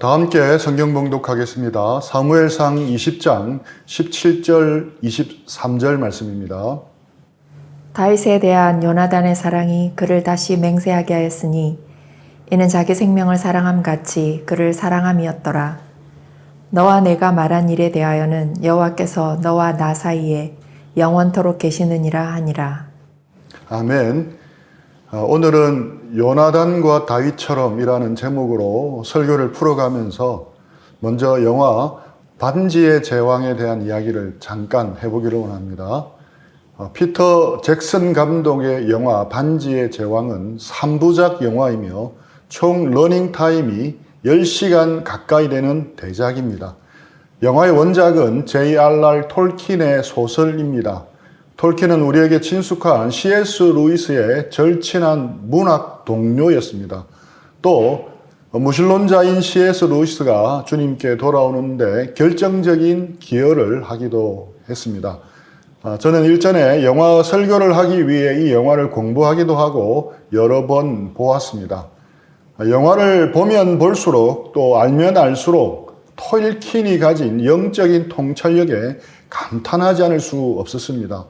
다 함께 성경 봉독하겠습니다. 사무엘상 20장 17절 23절 말씀입니다. 다윗에 대한 요나단의 사랑이 그를 다시 맹세하게 하였으니 이는 자기 생명을 사랑함 같이 그를 사랑함이었더라. 너와 내가 말한 일에 대하여는 여호와께서 너와 나 사이에 영원토록 계시느니라 하니라. 아멘. 오늘은 요나단과 다윗처럼이라는 제목으로 설교를 풀어가면서 먼저 영화 반지의 제왕에 대한 이야기를 잠깐 해보기를 원합니다. 피터 잭슨 감독의 영화 반지의 제왕은 3부작 영화이며 총 러닝타임이 10시간 가까이 되는 대작입니다. 영화의 원작은 J.R.R. 톨킨의 소설입니다. 톨킨은 우리에게 친숙한 C.S. 루이스의 절친한 문학 동료였습니다. 또 무신론자인 C.S. 루이스가 주님께 돌아오는데 결정적인 기여를 하기도 했습니다. 저는 일전에 영화 설교를 하기 위해 이 영화를 공부하기도 하고 여러 번 보았습니다. 영화를 보면 볼수록 또 알면 알수록 톨킨이 가진 영적인 통찰력에 감탄하지 않을 수 없었습니다.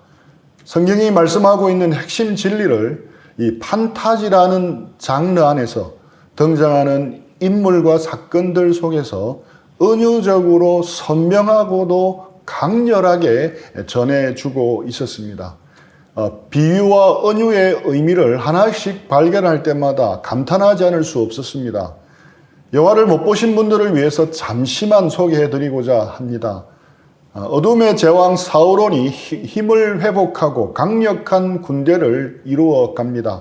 성경이 말씀하고 있는 핵심 진리를 이 판타지라는 장르 안에서 등장하는 인물과 사건들 속에서 은유적으로 선명하고도 강렬하게 전해주고 있었습니다. 비유와 은유의 의미를 하나씩 발견할 때마다 감탄하지 않을 수 없었습니다. 영화를 못 보신 분들을 위해서 잠시만 소개해드리고자 합니다. 어둠의 제왕 사울온이 힘을 회복하고 강력한 군대를 이루어 갑니다.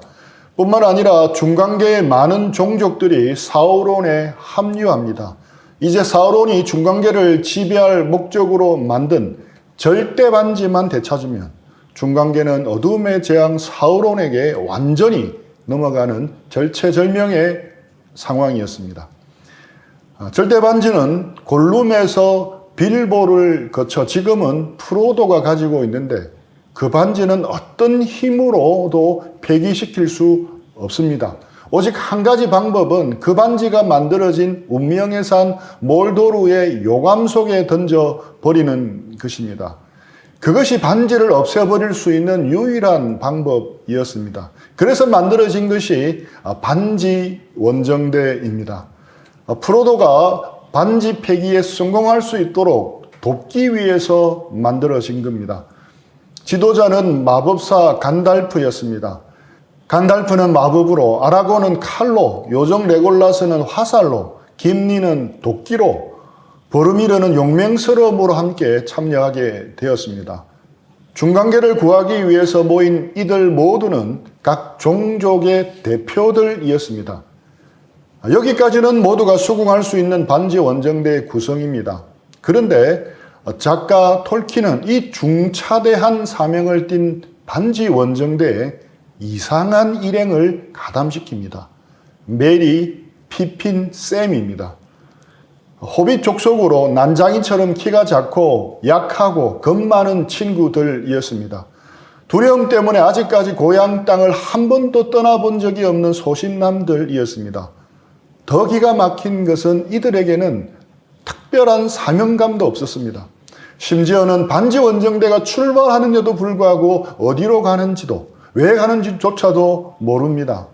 뿐만 아니라 중간계의 많은 종족들이 사울온에 합류합니다. 이제 사울온이 중간계를 지배할 목적으로 만든 절대반지만 되찾으면 중간계는 어둠의 재앙 사울온에게 완전히 넘어가는 절체절명의 상황이었습니다. 절대반지는 골룸에서 빌보를 거쳐 지금은 프로도가 가지고 있는데 그 반지는 어떤 힘으로도 폐기시킬 수 없습니다. 오직 한 가지 방법은 그 반지가 만들어진 운명의 산 몰도르의 요감 속에 던져버리는 것입니다. 그것이 반지를 없애버릴 수 있는 유일한 방법이었습니다. 그래서 만들어진 것이 반지 원정대입니다. 프로도가 반지 폐기에 성공할 수 있도록 돕기 위해서 만들어진 겁니다. 지도자는 마법사 간달프였습니다. 간달프는 마법으로, 아라곤은 칼로, 요정 레골라스는 화살로, 김리는 도끼로, 보르미르는 용맹스러움으로 함께 참여하게 되었습니다. 중간계를 구하기 위해서 모인 이들 모두는 각 종족의 대표들이었습니다. 여기까지는 모두가 수긍할 수 있는 반지 원정대의 구성입니다. 그런데 작가 톨킨은 이 중차대한 사명을 띤 반지 원정대에 이상한 일행을 가담시킵니다. 메리, 피핀, 샘입니다. 호빗 족속으로 난장이처럼 키가 작고 약하고 겁 많은 친구들이었습니다. 두려움 때문에 아직까지 고향 땅을 한 번도 떠나본 적이 없는 소신남들이었습니다. 더 기가 막힌 것은 이들에게는 특별한 사명감도 없었습니다. 심지어는 반지 원정대가 출발하는데도 불구하고 어디로 가는지도 왜 가는지조차도 모릅니다.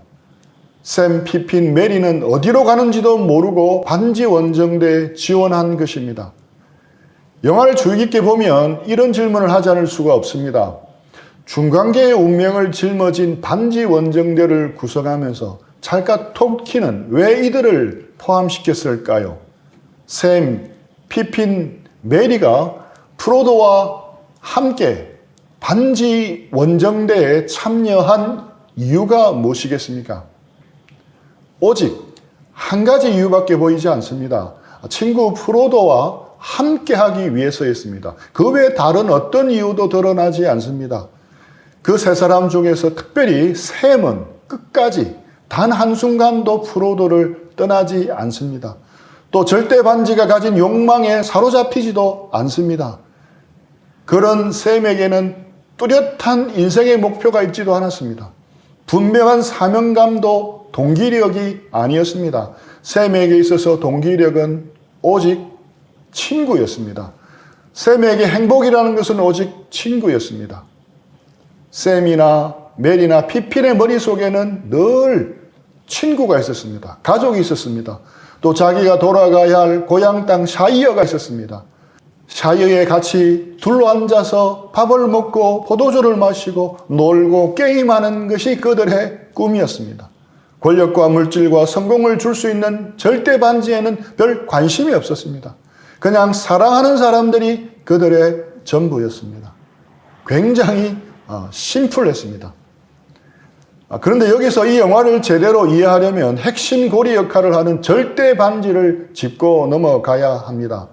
샘, 피핀, 메리는 어디로 가는지도 모르고 반지 원정대에 지원한 것입니다. 영화를 주의 깊게 보면 이런 질문을 하지 않을 수가 없습니다. 중간계의 운명을 짊어진 반지 원정대를 구성하면서 작가 톨킨은 왜 이들을 포함시켰을까요? 샘, 피핀, 메리가 프로도와 함께 반지 원정대에 참여한 이유가 무엇이겠습니까? 오직 한 가지 이유밖에 보이지 않습니다. 친구 프로도와 함께하기 위해서였습니다. 그 외에 다른 어떤 이유도 드러나지 않습니다. 그 세 사람 중에서 특별히 샘은 끝까지 단 한순간도 프로도를 떠나지 않습니다. 또 절대 반지가 가진 욕망에 사로잡히지도 않습니다. 그런 샘에게는 뚜렷한 인생의 목표가 있지도 않았습니다. 분명한 사명감도 동기력이 아니었습니다. 셈에게 있어서 동기력은 오직 친구였습니다. 셈에게 행복이라는 것은 오직 친구였습니다. 셈이나 멜이나 피핀의 머릿속에는 늘 친구가 있었습니다. 가족이 있었습니다. 또 자기가 돌아가야 할 고향 땅 샤이어가 있었습니다. 샤이어에 같이 둘러앉아서 밥을 먹고 포도주를 마시고 놀고 게임하는 것이 그들의 꿈이었습니다. 권력과 물질과 성공을 줄 수 있는 절대 반지에는 별 관심이 없었습니다. 그냥 사랑하는 사람들이 그들의 전부였습니다. 굉장히 심플했습니다. 그런데 여기서 이 영화를 제대로 이해하려면 핵심 고리 역할을 하는 절대 반지를 짚고 넘어가야 합니다.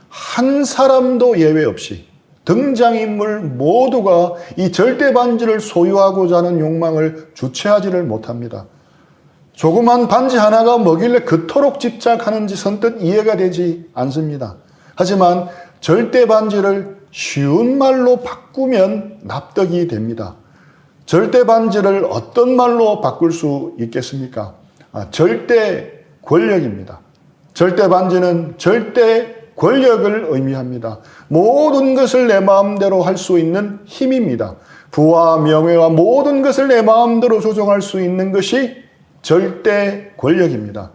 한 사람도 예외 없이 등장인물 모두가 이 절대 반지를 소유하고자 하는 욕망을 주체하지를 못합니다. 조그만 반지 하나가 뭐길래 그토록 집착하는지 선뜻 이해가 되지 않습니다. 하지만 절대 반지를 쉬운 말로 바꾸면 납득이 됩니다. 절대 반지를 어떤 말로 바꿀 수 있겠습니까? 절대 권력입니다. 절대 반지는 절대 권력을 의미합니다. 모든 것을 내 마음대로 할 수 있는 힘입니다. 부와 명예와 모든 것을 내 마음대로 조종할 수 있는 것이 절대 권력입니다.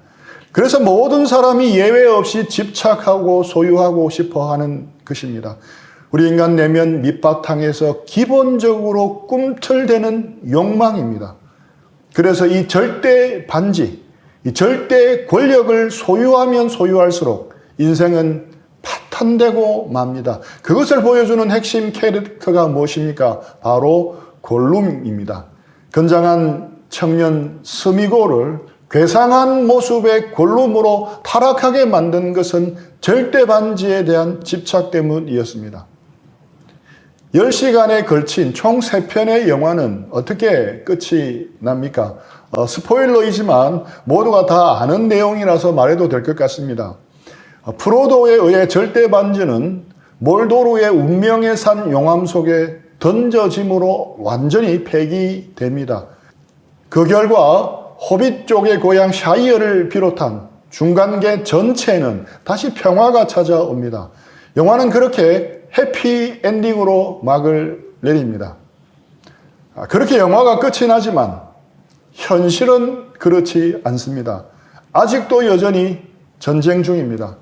그래서 모든 사람이 예외 없이 집착하고 소유하고 싶어 하는 것입니다. 우리 인간 내면 밑바탕에서 기본적으로 꿈틀대는 욕망입니다. 그래서 이 절대 반지, 이 절대 권력을 소유하면 소유할수록 인생은 파탄되고 맙니다. 그것을 보여주는 핵심 캐릭터가 무엇입니까? 바로 골룸입니다. 건장한 청년 스미고를 괴상한 모습의 골룸으로 타락하게 만든 것은 절대 반지에 대한 집착 때문이었습니다. 10시간에 걸친 총 3편의 영화는 어떻게 끝이 납니까? 스포일러이지만 모두가 다 아는 내용이라서 말해도 될 것 같습니다. 프로도에 의해 절대 반지는 몰도르의 운명의 산 용암 속에 던져짐으로 완전히 폐기됩니다. 그 결과 호빗 쪽의 고향 샤이어를 비롯한 중간계 전체는 다시 평화가 찾아옵니다. 영화는 그렇게 해피 엔딩으로 막을 내립니다. 그렇게 영화가 끝이 나지만 현실은 그렇지 않습니다. 아직도 여전히 전쟁 중입니다.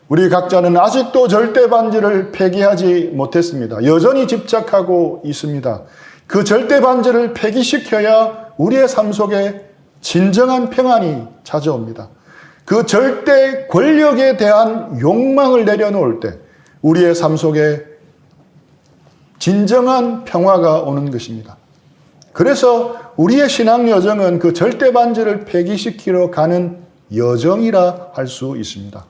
우리 각자는 아직도 절대 반지를 폐기하지 못했습니다. 여전히 집착하고 있습니다. 그 절대 반지를 폐기시켜야 우리의 삶 속에 진정한 평안이 찾아옵니다. 그 절대 권력에 대한 욕망을 내려놓을 때 우리의 삶 속에 진정한 평화가 오는 것입니다. 그래서 우리의 신앙 여정은 그 절대 반지를 폐기시키러 가는 여정이라 할 수 있습니다.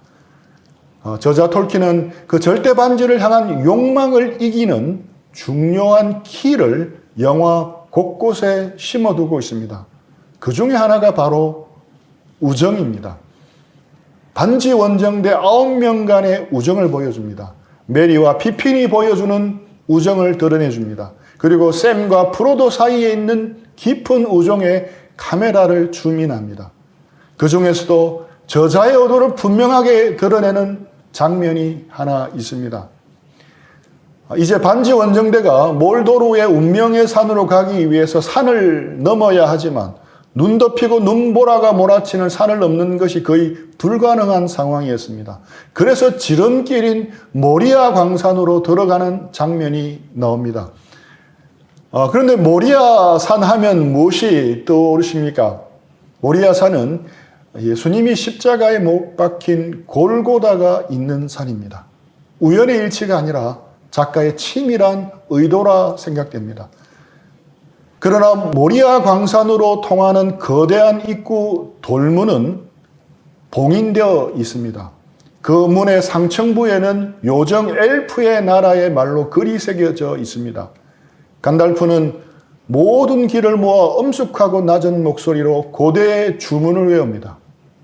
저자 톨킨은 그 절대 반지를 향한 욕망을 이기는 중요한 키를 영화 곳곳에 심어두고 있습니다. 그 중에 하나가 바로 우정입니다. 반지 원정대 9명 간의 우정을 보여줍니다. 메리와 피핀이 보여주는 우정을 드러내줍니다. 그리고 샘과 프로도 사이에 있는 깊은 우정에 카메라를 줌인합니다. 그 중에서도 저자의 의도를 분명하게 드러내는 장면이 하나 있습니다. 이제 반지 원정대가 몰도르의 운명의 산으로 가기 위해서 산을 넘어야 하지만 눈 덮이고 눈보라가 몰아치는 산을 넘는 것이 거의 불가능한 상황이었습니다. 그래서 지름길인 모리아 광산으로 들어가는 장면이 나옵니다. 그런데 모리아 산 하면 무엇이 떠오르십니까? 모리아 산은 예수님이 십자가에 못 박힌 골고다가 있는 산입니다. 우연의 일치가 아니라 작가의 치밀한 의도라 생각됩니다. 그러나 모리아 광산으로 통하는 거대한 입구 돌문은 봉인되어 있습니다. 그 문의 상층부에는 요정 엘프의 나라의 말로 글이 새겨져 있습니다. 간달프는 모든 길을 모아 엄숙하고 낮은 목소리로 고대의 주문을 외웁니다.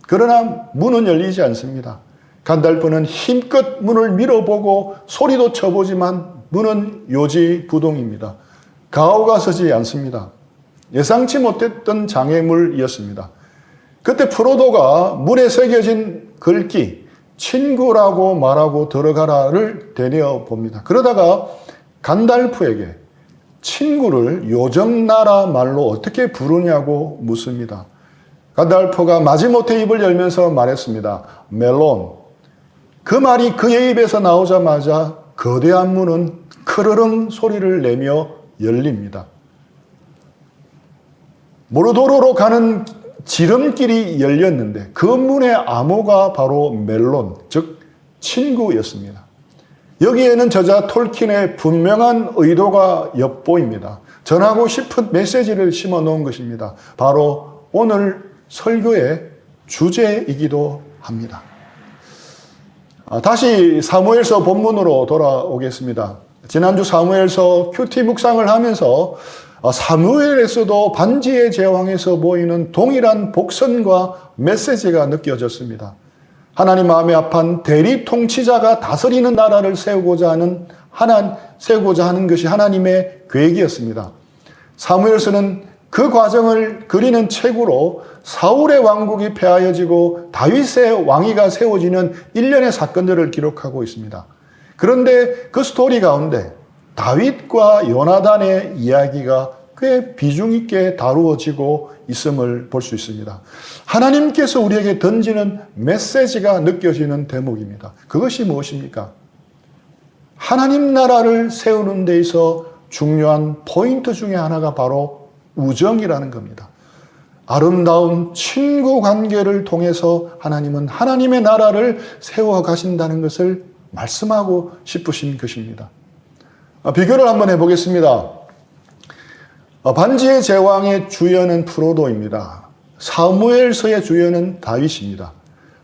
그러나 문은 열리지 않습니다. 간달프는 힘껏 문을 밀어보고 소리도 쳐보지만 문은 요지부동입니다. 가오가 서지 않습니다. 예상치 못했던 장애물이었습니다. 그때 프로도가 물에 새겨진 글귀 친구라고 말하고 들어가라를 되뇌어 봅니다. 그러다가 간달프에게 친구를 요정나라 말로 어떻게 부르냐고 묻습니다. 간달프가 마지못해 입을 열면서 말했습니다. 멜론. 그 말이 그의 입에서 나오자마자 거대한 문은 크르릉 소리를 내며 열립니다. 모르도로로 가는 지름길이 열렸는데 그 문의 암호가 바로 멜론, 즉 친구였습니다. 여기에는 저자 톨킨의 분명한 의도가 엿보입니다. 전하고 싶은 메시지를 심어 놓은 것입니다. 바로 오늘 설교의 주제이기도 합니다. 다시 사무엘서 본문으로 돌아오겠습니다. 지난주 사무엘서 큐티 묵상을 하면서 사무엘에서도 반지의 제왕에서 보이는 동일한 복선과 메시지가 느껴졌습니다. 하나님 마음에 합한 대리 통치자가 다스리는 나라를 세우고자 하는 것이 하나님의 계획이었습니다. 사무엘서는 그 과정을 그리는 책으로 사울의 왕국이 폐하여지고 다윗의 왕위가 세워지는 일련의 사건들을 기록하고 있습니다. 그런데 그 스토리 가운데 다윗과 요나단의 이야기가 꽤 비중 있게 다루어지고 있음을 볼 수 있습니다. 하나님께서 우리에게 던지는 메시지가 느껴지는 대목입니다. 그것이 무엇입니까? 하나님 나라를 세우는 데 있어 중요한 포인트 중에 하나가 바로 우정이라는 겁니다. 아름다운 친구 관계를 통해서 하나님은 하나님의 나라를 세워 가신다는 것을 말씀하고 싶으신 것입니다. 비교를 한번 해보겠습니다. 반지의 제왕의 주연은 프로도입니다. 사무엘서의 주연은 다윗입니다.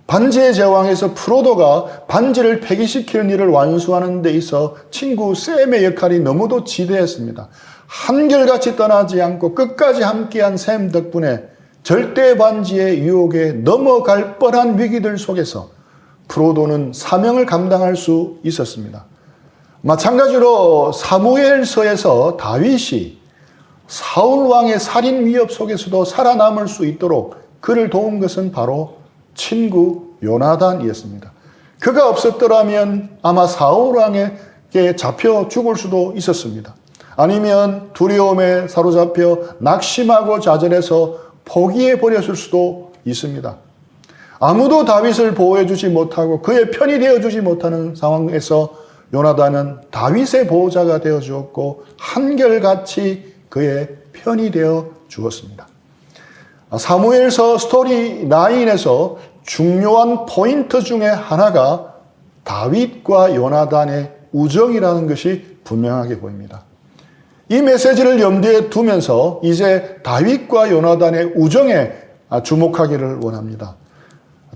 반지의 제왕에서 프로도가 반지를 폐기시키는 일을 완수하는 데 있어 친구 샘의 역할이 너무도 지대했습니다. 한결같이 떠나지 않고 끝까지 함께한 샘 덕분에 절대 반지의 유혹에 넘어갈 뻔한 위기들 속에서 프로도는 사명을 감당할 수 있었습니다. 마찬가지로 사무엘서에서 다윗이 사울 왕의 살인 위협 속에서도 살아남을 수 있도록 그를 도운 것은 바로 친구 요나단이었습니다. 그가 없었더라면 아마 사울 왕에게 잡혀 죽을 수도 있었습니다. 아니면 두려움에 사로잡혀 낙심하고 좌절해서 포기해 버렸을 수도 있습니다. 아무도 다윗을 보호해주지 못하고 그의 편이 되어주지 못하는 상황에서 요나단은 다윗의 보호자가 되어 주었고 한결같이 그의 편이 되어 주었습니다. 사무엘서 스토리 9에서 중요한 포인트 중에 하나가 다윗과 요나단의 우정이라는 것이 분명하게 보입니다. 이 메시지를 염두에 두면서 이제 다윗과 요나단의 우정에 주목하기를 원합니다.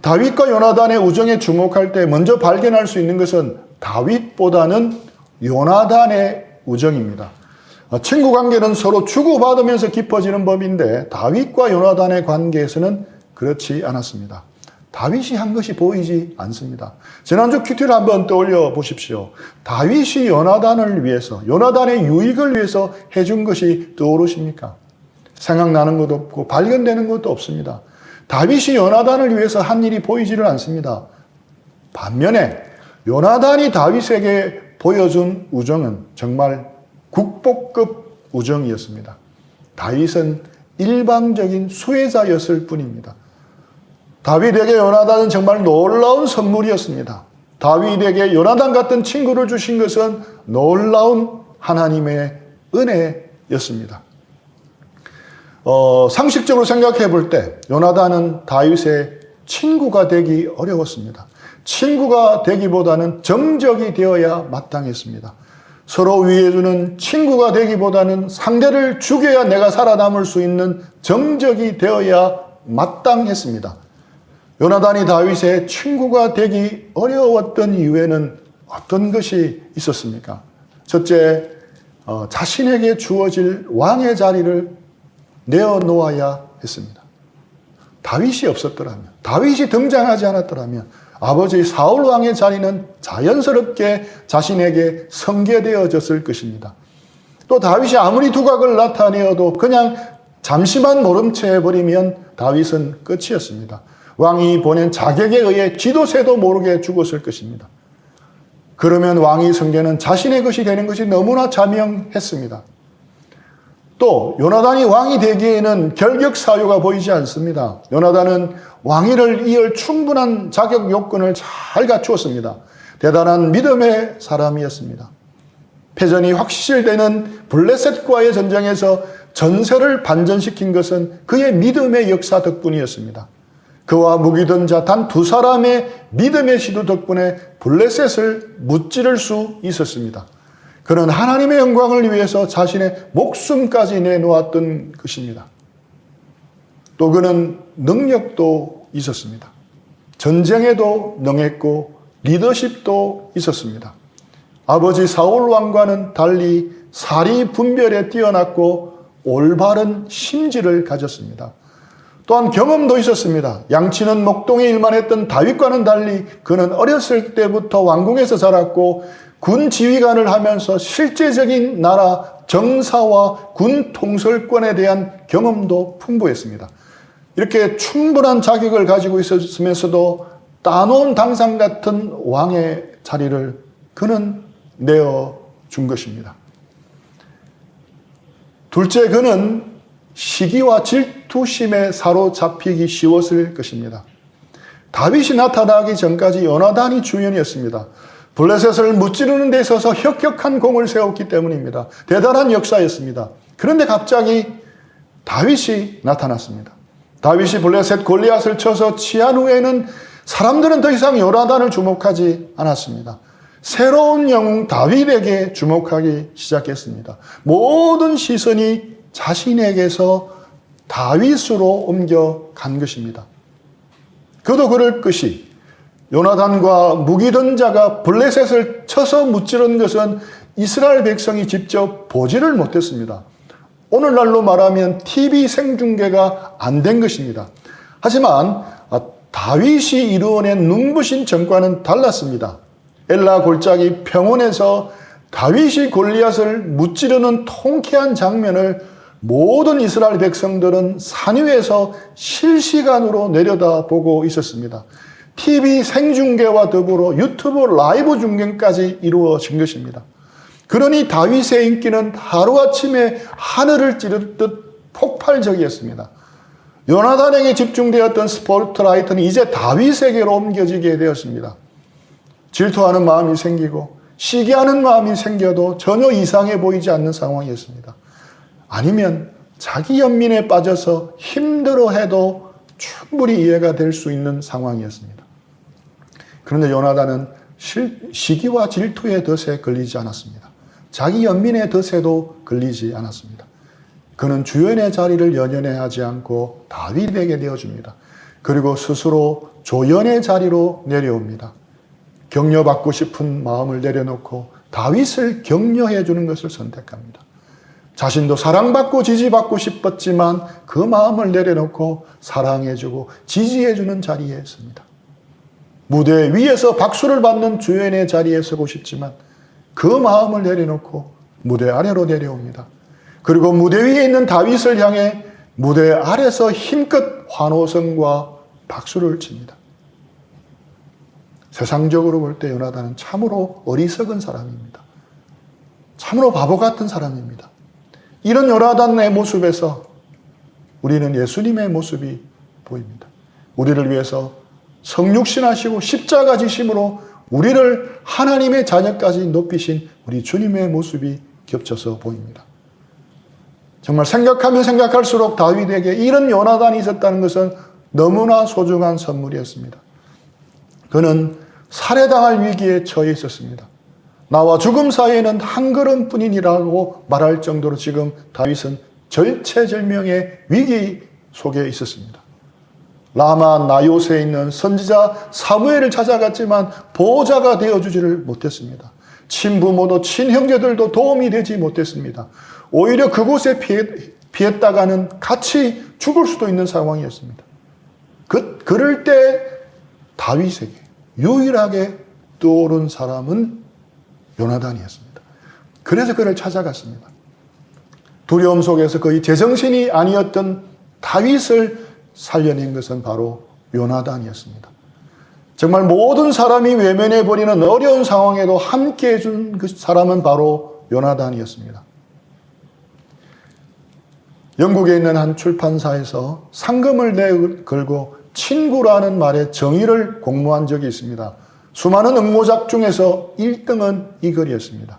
다윗과 요나단의 우정에 주목할 때 먼저 발견할 수 있는 것은 다윗보다는 요나단의 우정입니다. 친구 관계는 서로 주고받으면서 깊어지는 법인데 다윗과 요나단의 관계에서는 그렇지 않았습니다. 다윗이 한 것이 보이지 않습니다. 지난주 큐티를 한번 떠올려 보십시오. 다윗이 요나단을 위해서, 요나단의 유익을 위해서 해준 것이 떠오르십니까? 생각나는 것도 없고 발견되는 것도 없습니다. 다윗이 요나단을 위해서 한 일이 보이지를 않습니다. 반면에 요나단이 다윗에게 보여준 우정은 정말 국보급 우정이었습니다. 다윗은 일방적인 수혜자였을 뿐입니다. 다윗에게 요나단은 정말 놀라운 선물이었습니다. 다윗에게 요나단 같은 친구를 주신 것은 놀라운 하나님의 은혜였습니다. 상식적으로 생각해 볼 때 요나단은 다윗의 친구가 되기 어려웠습니다. 친구가 되기보다는 정적이 되어야 마땅했습니다. 서로 위해주는 친구가 되기보다는 상대를 죽여야 내가 살아남을 수 있는 정적이 되어야 마땅했습니다. 요나단이 다윗의 친구가 되기 어려웠던 이유에는 어떤 것이 있었습니까? 첫째, 자신에게 주어질 왕의 자리를 내어놓아야 했습니다. 다윗이 없었더라면, 다윗이 등장하지 않았더라면 아버지 사울 왕의 자리는 자연스럽게 자신에게 성계되어졌을 것입니다. 또 다윗이 아무리 두각을 나타내어도 그냥 잠시만 모른 채 해버리면 다윗은 끝이었습니다. 왕이 보낸 자격에 의해 지도새도 모르게 죽었을 것입니다. 그러면 왕의 성계는 자신의 것이 되는 것이 너무나 자명했습니다. 또 요나단이 왕이 되기에는 결격 사유가 보이지 않습니다. 요나단은 왕위를 이을 충분한 자격 요건을 잘 갖추었습니다. 대단한 믿음의 사람이었습니다. 패전이 확실되는 블레셋과의 전쟁에서 전세를 반전시킨 것은 그의 믿음의 역사 덕분이었습니다. 그와 무기던 자 단 두 사람의 믿음의 시도 덕분에 블레셋을 무찌를 수 있었습니다. 그는 하나님의 영광을 위해서 자신의 목숨까지 내놓았던 것입니다. 또 그는 능력도 있었습니다. 전쟁에도 능했고 리더십도 있었습니다. 아버지 사울 왕과는 달리 사리 분별에 뛰어났고 올바른 심지를 가졌습니다. 또한 경험도 있었습니다. 양치는 목동에 일만 했던 다윗과는 달리 그는 어렸을 때부터 왕궁에서 자랐고 군 지휘관을 하면서 실제적인 나라 정사와 군 통솔권에 대한 경험도 풍부했습니다. 이렇게 충분한 자격을 가지고 있었으면서도 따놓은 당상 같은 왕의 자리를 그는 내어준 것입니다. 둘째, 그는 시기와 질투심에 사로잡히기 쉬웠을 것입니다. 다윗이 나타나기 전까지 요나단이 주연이었습니다. 블레셋을 무찌르는 데 있어서 혁혁한 공을 세웠기 때문입니다. 대단한 역사였습니다. 그런데 갑자기 다윗이 나타났습니다. 다윗이 블레셋 골리앗을 쳐서 치한 후에는 사람들은 더 이상 요나단을 주목하지 않았습니다. 새로운 영웅 다윗에게 주목하기 시작했습니다. 모든 시선이 자신에게서 다윗으로 옮겨간 것입니다. 그도 그럴 것이 요나단과 무기던 자가 블레셋을 쳐서 무찌른 것은 이스라엘 백성이 직접 보지를 못했습니다. 오늘날로 말하면 TV 생중계가 안 된 것입니다. 하지만 다윗이 이루어낸 눈부신 전과는 달랐습니다. 엘라 골짜기 평원에서 다윗이 골리앗을 무찌르는 통쾌한 장면을 모든 이스라엘 백성들은 산 위에서 실시간으로 내려다보고 있었습니다. TV 생중계와 더불어 유튜브 라이브 중계까지 이루어진 것입니다. 그러니 다윗의 인기는 하루아침에 하늘을 찌르듯 폭발적이었습니다. 요나단에게 집중되었던 스포트라이트는 이제 다윗에게로 옮겨지게 되었습니다. 질투하는 마음이 생기고 시기하는 마음이 생겨도 전혀 이상해 보이지 않는 상황이었습니다. 아니면 자기 연민에 빠져서 힘들어해도 충분히 이해가 될 수 있는 상황이었습니다. 그런데 요나단은 시기와 질투의 덫에 걸리지 않았습니다. 자기 연민의 덫에도 걸리지 않았습니다. 그는 주연의 자리를 연연해 하지 않고 다윗에게 내어줍니다. 그리고 스스로 조연의 자리로 내려옵니다. 격려받고 싶은 마음을 내려놓고 다윗을 격려해 주는 것을 선택합니다. 자신도 사랑받고 지지받고 싶었지만 그 마음을 내려놓고 사랑해주고 지지해주는 자리에 있습니다. 무대 위에서 박수를 받는 주연의 자리에 서고 싶지만 그 마음을 내려놓고 무대 아래로 내려옵니다. 그리고 무대 위에 있는 다윗을 향해 무대 아래서 힘껏 환호성과 박수를 칩니다. 세상적으로 볼 때 요나단은 참으로 어리석은 사람입니다. 참으로 바보 같은 사람입니다. 이런 요나단의 모습에서 우리는 예수님의 모습이 보입니다. 우리를 위해서 성육신하시고 십자가 지심으로 우리를 하나님의 자녀까지 높이신 우리 주님의 모습이 겹쳐서 보입니다. 정말 생각하면 생각할수록 다윗에게 이런 요나단이 있었다는 것은 너무나 소중한 선물이었습니다. 그는 살해당할 위기에 처해 있었습니다. 나와 죽음 사이에는 한 걸음뿐이라고 말할 정도로 지금 다윗은 절체절명의 위기 속에 있었습니다. 라마 나요스에 있는 선지자 사무엘을 찾아갔지만 보호자가 되어주지를 못했습니다. 친부모도 친형제들도 도움이 되지 못했습니다. 오히려 그곳에 피했다가는 같이 죽을 수도 있는 상황이었습니다. 그럴 때 다윗에게 유일하게 떠오른 사람은 요나단이었습니다. 그래서 그를 찾아갔습니다. 두려움 속에서 거의 제정신이 아니었던 다윗을 살려낸 것은 바로 요나단이었습니다. 정말 모든 사람이 외면해버리는 어려운 상황에도 함께 해준 그 사람은 바로 요나단이었습니다. 영국에 있는 한 출판사에서 상금을 내걸고 친구라는 말에 정의를 공모한 적이 있습니다. 수많은 응모작 중에서 1등은 이 글이었습니다.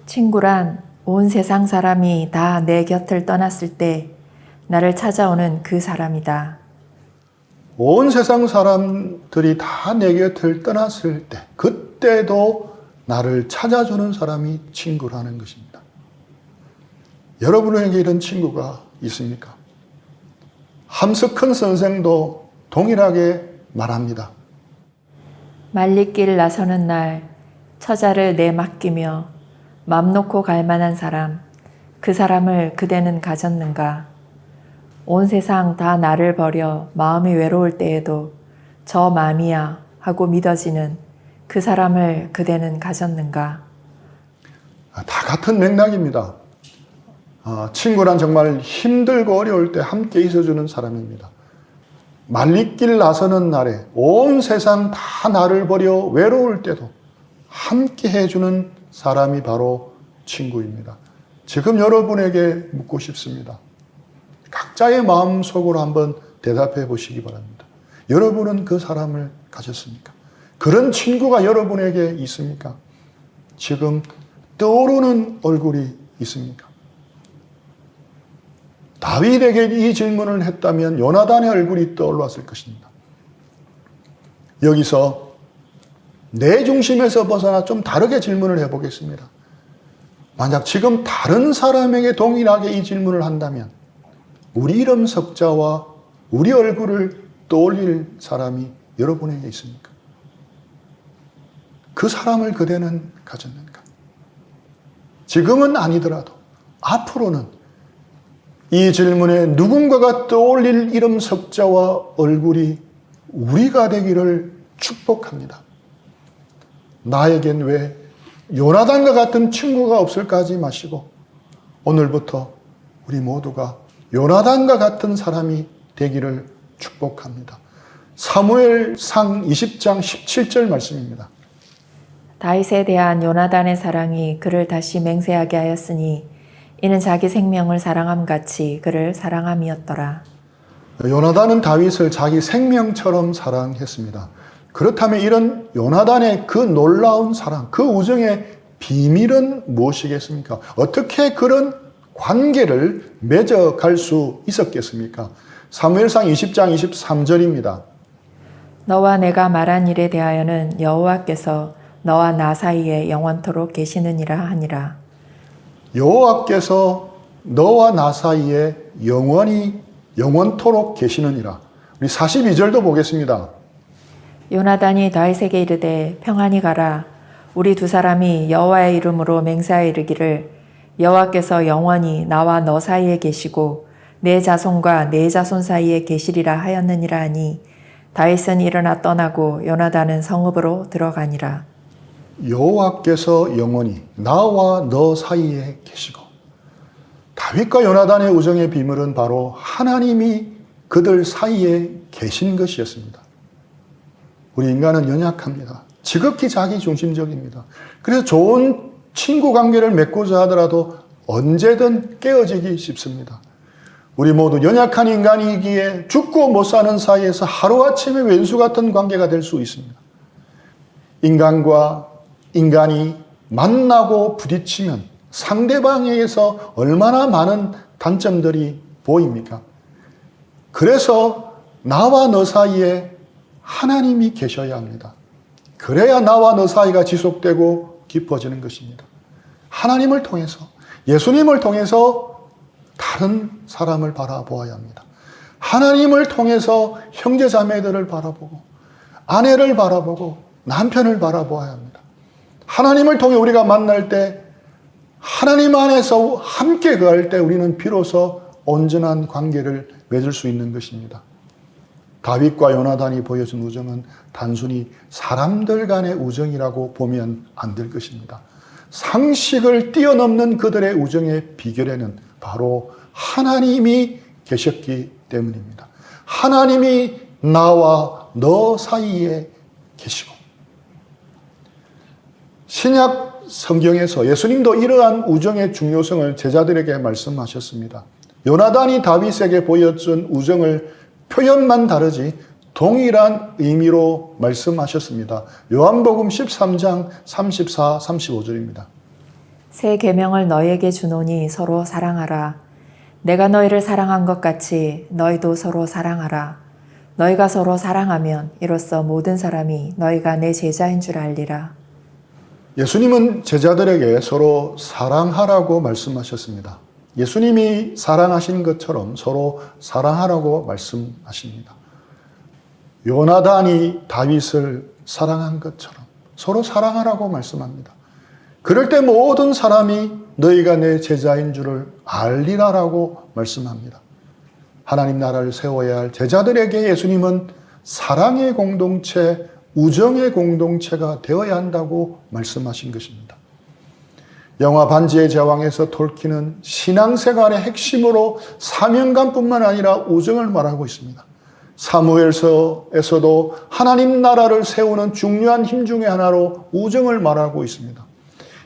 친구란 온 세상 사람이 다 내 곁을 떠났을 때 나를 찾아오는 그 사람이다. 온 세상 사람들이 다 내 곁을 떠났을 때, 그때도 나를 찾아주는 사람이 친구라는 것입니다. 여러분에게 이런 친구가 있습니까? 함석헌 선생도 동일하게 말합니다. 말리길 나서는 날 처자를 내 맡기며 맘 놓고 갈 만한 사람, 그 사람을 그대는 가졌는가? 온 세상 다 나를 버려 마음이 외로울 때에도 저 마음이야 하고 믿어지는 그 사람을 그대는 가졌는가? 다 같은 맥락입니다. 친구란 정말 힘들고 어려울 때 함께 있어주는 사람입니다. 말리길 나서는 날에 온 세상 다 나를 버려 외로울 때도 함께 해주는 사람이 바로 친구입니다. 지금 여러분에게 묻고 싶습니다. 각자의 마음속으로 한번 대답해 보시기 바랍니다. 여러분은 그 사람을 가졌습니까? 그런 친구가 여러분에게 있습니까? 지금 떠오르는 얼굴이 있습니까? 다윗에게 이 질문을 했다면 요나단의 얼굴이 떠올랐을 것입니다. 여기서 내 중심에서 벗어나 좀 다르게 질문을 해보겠습니다. 만약 지금 다른 사람에게 동일하게 이 질문을 한다면 우리 이름 석자와 우리 얼굴을 떠올릴 사람이 여러분에게 있습니까? 그 사람을 그대는 가졌는가? 지금은 아니더라도 앞으로는 이 질문에 누군가가 떠올릴 이름 석자와 얼굴이 우리가 되기를 축복합니다. 나에겐 왜 요나단과 같은 친구가 없을까 하지 마시고 오늘부터 우리 모두가 요나단과 같은 사람이 되기를 축복합니다. 사무엘상 20장 17절 말씀입니다. 다윗에 대한 요나단의 사랑이 그를 다시 맹세하게 하였으니 이는 자기 생명을 사랑함 같이 그를 사랑함이었더라. 요나단은 다윗을 자기 생명처럼 사랑했습니다. 그렇다면 이런 요나단의 그 놀라운 사랑, 그 우정의 비밀은 무엇이겠습니까? 어떻게 그런 관계를 맺어갈 수 있었겠습니까? 사무엘상 20장 23절입니다. 너와 내가 말한 일에 대하여는 여호와께서 너와 나 사이에 영원토록 계시느니라 하니라. 여호와께서 너와 나 사이에 영원토록 계시느니라. 우리 42절도 보겠습니다. 요나단이 다윗에게 이르되 평안히 가라. 우리 두 사람이 여호와의 이름으로 맹세하여 이르기를 여호와께서 영원히 나와 너 사이에 계시고 내 자손과 내 자손 사이에 계시리라 하였느니라 하니 다윗은 일어나 떠나고 요나단은 성읍으로 들어가니라. 여호와께서 영원히 나와 너 사이에 계시고 다윗과 요나단의 우정의 비밀은 바로 하나님이 그들 사이에 계신 것이었습니다. 우리 인간은 연약합니다. 지극히 자기중심적입니다. 그래서 좋은 친구 관계를 맺고자 하더라도 언제든 깨어지기 쉽습니다. 우리 모두 연약한 인간이기에 죽고 못 사는 사이에서 하루아침에 왼수 같은 관계가 될 수 있습니다. 인간과 인간이 만나고 부딪히면 상대방에게서 얼마나 많은 단점들이 보입니까? 그래서 나와 너 사이에 하나님이 계셔야 합니다. 그래야 나와 너 사이가 지속되고 깊어지는 것입니다. 하나님을 통해서, 예수님을 통해서 다른 사람을 바라보아야 합니다. 하나님을 통해서 형제 자매들을 바라보고 아내를 바라보고 남편을 바라보아야 합니다. 하나님을 통해 우리가 만날 때 하나님 안에서 함께 거할 때 우리는 비로소 온전한 관계를 맺을 수 있는 것입니다. 다윗과 요나단이 보여준 우정은 단순히 사람들 간의 우정이라고 보면 안 될 것입니다. 상식을 뛰어넘는 그들의 우정의 비결에는 바로 하나님이 계셨기 때문입니다. 하나님이 나와 너 사이에 계시고, 신약 성경에서 예수님도 이러한 우정의 중요성을 제자들에게 말씀하셨습니다. 요나단이 다윗에게 보여준 우정을 표현만 다르지 동일한 의미로 말씀하셨습니다. 요한복음 13장 34, 35절입니다. 새 계명을 너희에게 주노니 서로 사랑하라. 내가 너희를 사랑한 것 같이 너희도 서로 사랑하라. 너희가 서로 사랑하면 이로써 모든 사람이 너희가 내 제자인 줄 알리라. 예수님은 제자들에게 서로 사랑하라고 말씀하셨습니다. 예수님이 사랑하신 것처럼 서로 사랑하라고 말씀하십니다. 요나단이 다윗을 사랑한 것처럼 서로 사랑하라고 말씀합니다. 그럴 때 모든 사람이 너희가 내 제자인 줄을 알리라라고 말씀합니다. 하나님 나라를 세워야 할 제자들에게 예수님은 사랑의 공동체, 우정의 공동체가 되어야 한다고 말씀하신 것입니다. 영화 반지의 제왕에서 톨킨은 신앙생활의 핵심으로 사명감뿐만 아니라 우정을 말하고 있습니다. 사무엘서에서도 하나님 나라를 세우는 중요한 힘 중에 하나로 우정을 말하고 있습니다.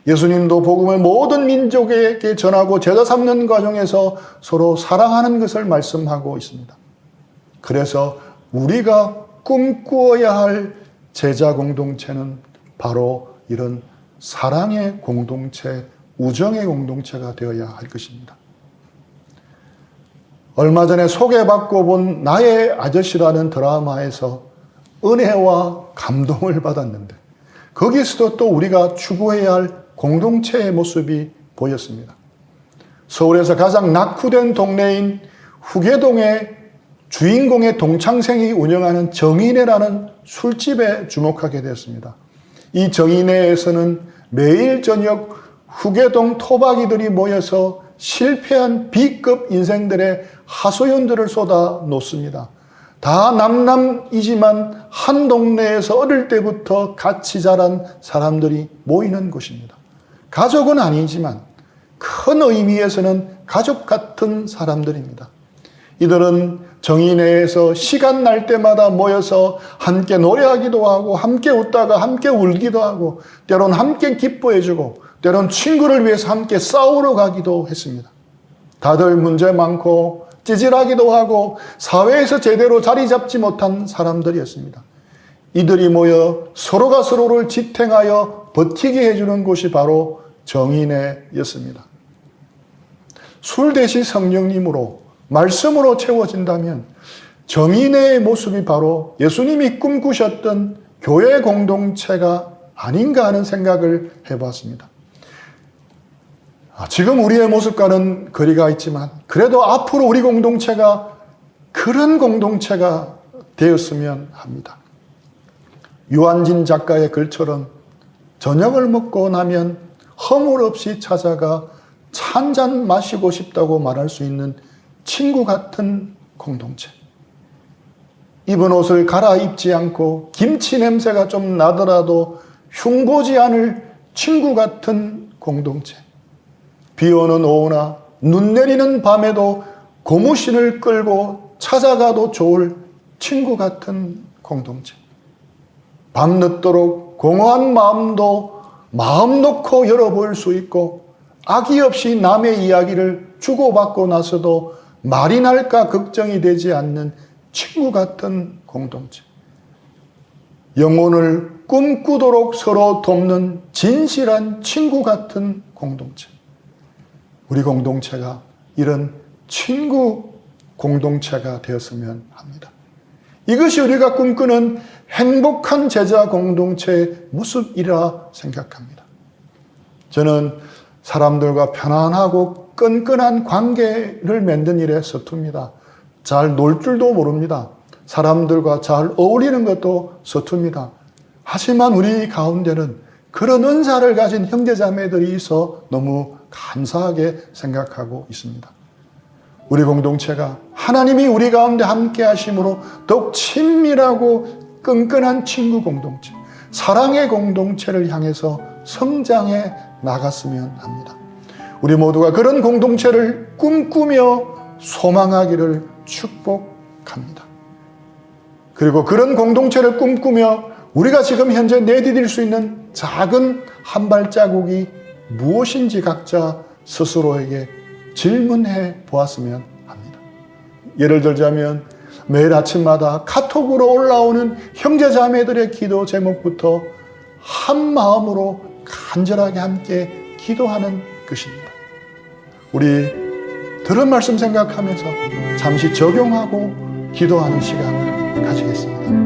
예수님도 복음을 모든 민족에게 전하고 제자 삼는 과정에서 서로 사랑하는 것을 말씀하고 있습니다. 그래서 우리가 꿈꾸어야 할 제자 공동체는 바로 이런 사랑의 공동체, 우정의 공동체가 되어야 할 것입니다. 얼마 전에 소개받고 본 나의 아저씨라는 드라마에서 은혜와 감동을 받았는데 거기서도 또 우리가 추구해야 할 공동체의 모습이 보였습니다. 서울에서 가장 낙후된 동네인 후계동의 주인공의 동창생이 운영하는 정인회라는 술집에 주목하게 되었습니다. 이 정인회에서는 매일 저녁 후계동 토박이들이 모여서 실패한 B급 인생들의 하소연들을 쏟아 놓습니다. 다 남남이지만 한 동네에서 어릴 때부터 같이 자란 사람들이 모이는 곳입니다. 가족은 아니지만 큰 의미에서는 가족 같은 사람들입니다. 이들은 정인회에서 시간 날 때마다 모여서 함께 노래하기도 하고 함께 웃다가 함께 울기도 하고 때론 함께 기뻐해주고 때론 친구를 위해서 함께 싸우러 가기도 했습니다. 다들 문제 많고 찌질하기도 하고 사회에서 제대로 자리 잡지 못한 사람들이었습니다. 이들이 모여 서로가 서로를 지탱하여 버티게 해주는 곳이 바로 정인회였습니다. 술 대신 성령님으로 말씀으로 채워진다면 정인회의 모습이 바로 예수님이 꿈꾸셨던 교회 공동체가 아닌가 하는 생각을 해봤습니다. 지금 우리의 모습과는 거리가 있지만 그래도 앞으로 우리 공동체가 그런 공동체가 되었으면 합니다. 유한진 작가의 글처럼 저녁을 먹고 나면 허물 없이 찾아가 차 한 잔 마시고 싶다고 말할 수 있는 친구 같은 공동체. 입은 옷을 갈아입지 않고 김치 냄새가 좀 나더라도 흉보지 않을 친구 같은 공동체. 비 오는 오후나 눈 내리는 밤에도 고무신을 끌고 찾아가도 좋을 친구 같은 공동체. 밤늦도록 공허한 마음도 마음 놓고 열어볼 수 있고 악의 없이 남의 이야기를 주고받고 나서도 말이 날까 걱정이 되지 않는 친구 같은 공동체. 영혼을 꿈꾸도록 서로 돕는 진실한 친구 같은 공동체. 우리 공동체가 이런 친구 공동체가 되었으면 합니다. 이것이 우리가 꿈꾸는 행복한 제자 공동체의 모습이라 생각합니다. 저는 사람들과 편안하고 끈끈한 관계를 맺는 일에 서툽니다. 잘 놀 줄도 모릅니다. 사람들과 잘 어울리는 것도 서툽니다. 하지만 우리 가운데는 그런 은사를 가진 형제자매들이 있어 너무 감사하게 생각하고 있습니다. 우리 공동체가 하나님이 우리 가운데 함께 하심으로 더욱 친밀하고 끈끈한 친구 공동체, 사랑의 공동체를 향해서 성장해 나갔으면 합니다. 우리 모두가 그런 공동체를 꿈꾸며 소망하기를 축복합니다. 그리고 그런 공동체를 꿈꾸며 우리가 지금 현재 내디딜 수 있는 작은 한 발자국이 무엇인지 각자 스스로에게 질문해 보았으면 합니다. 예를 들자면 매일 아침마다 카톡으로 올라오는 형제자매들의 기도 제목부터 한 마음으로 간절하게 함께 기도하는 것입니다. 우리 들은 말씀 생각하면서 잠시 적용하고 기도하는 시간을 가지겠습니다.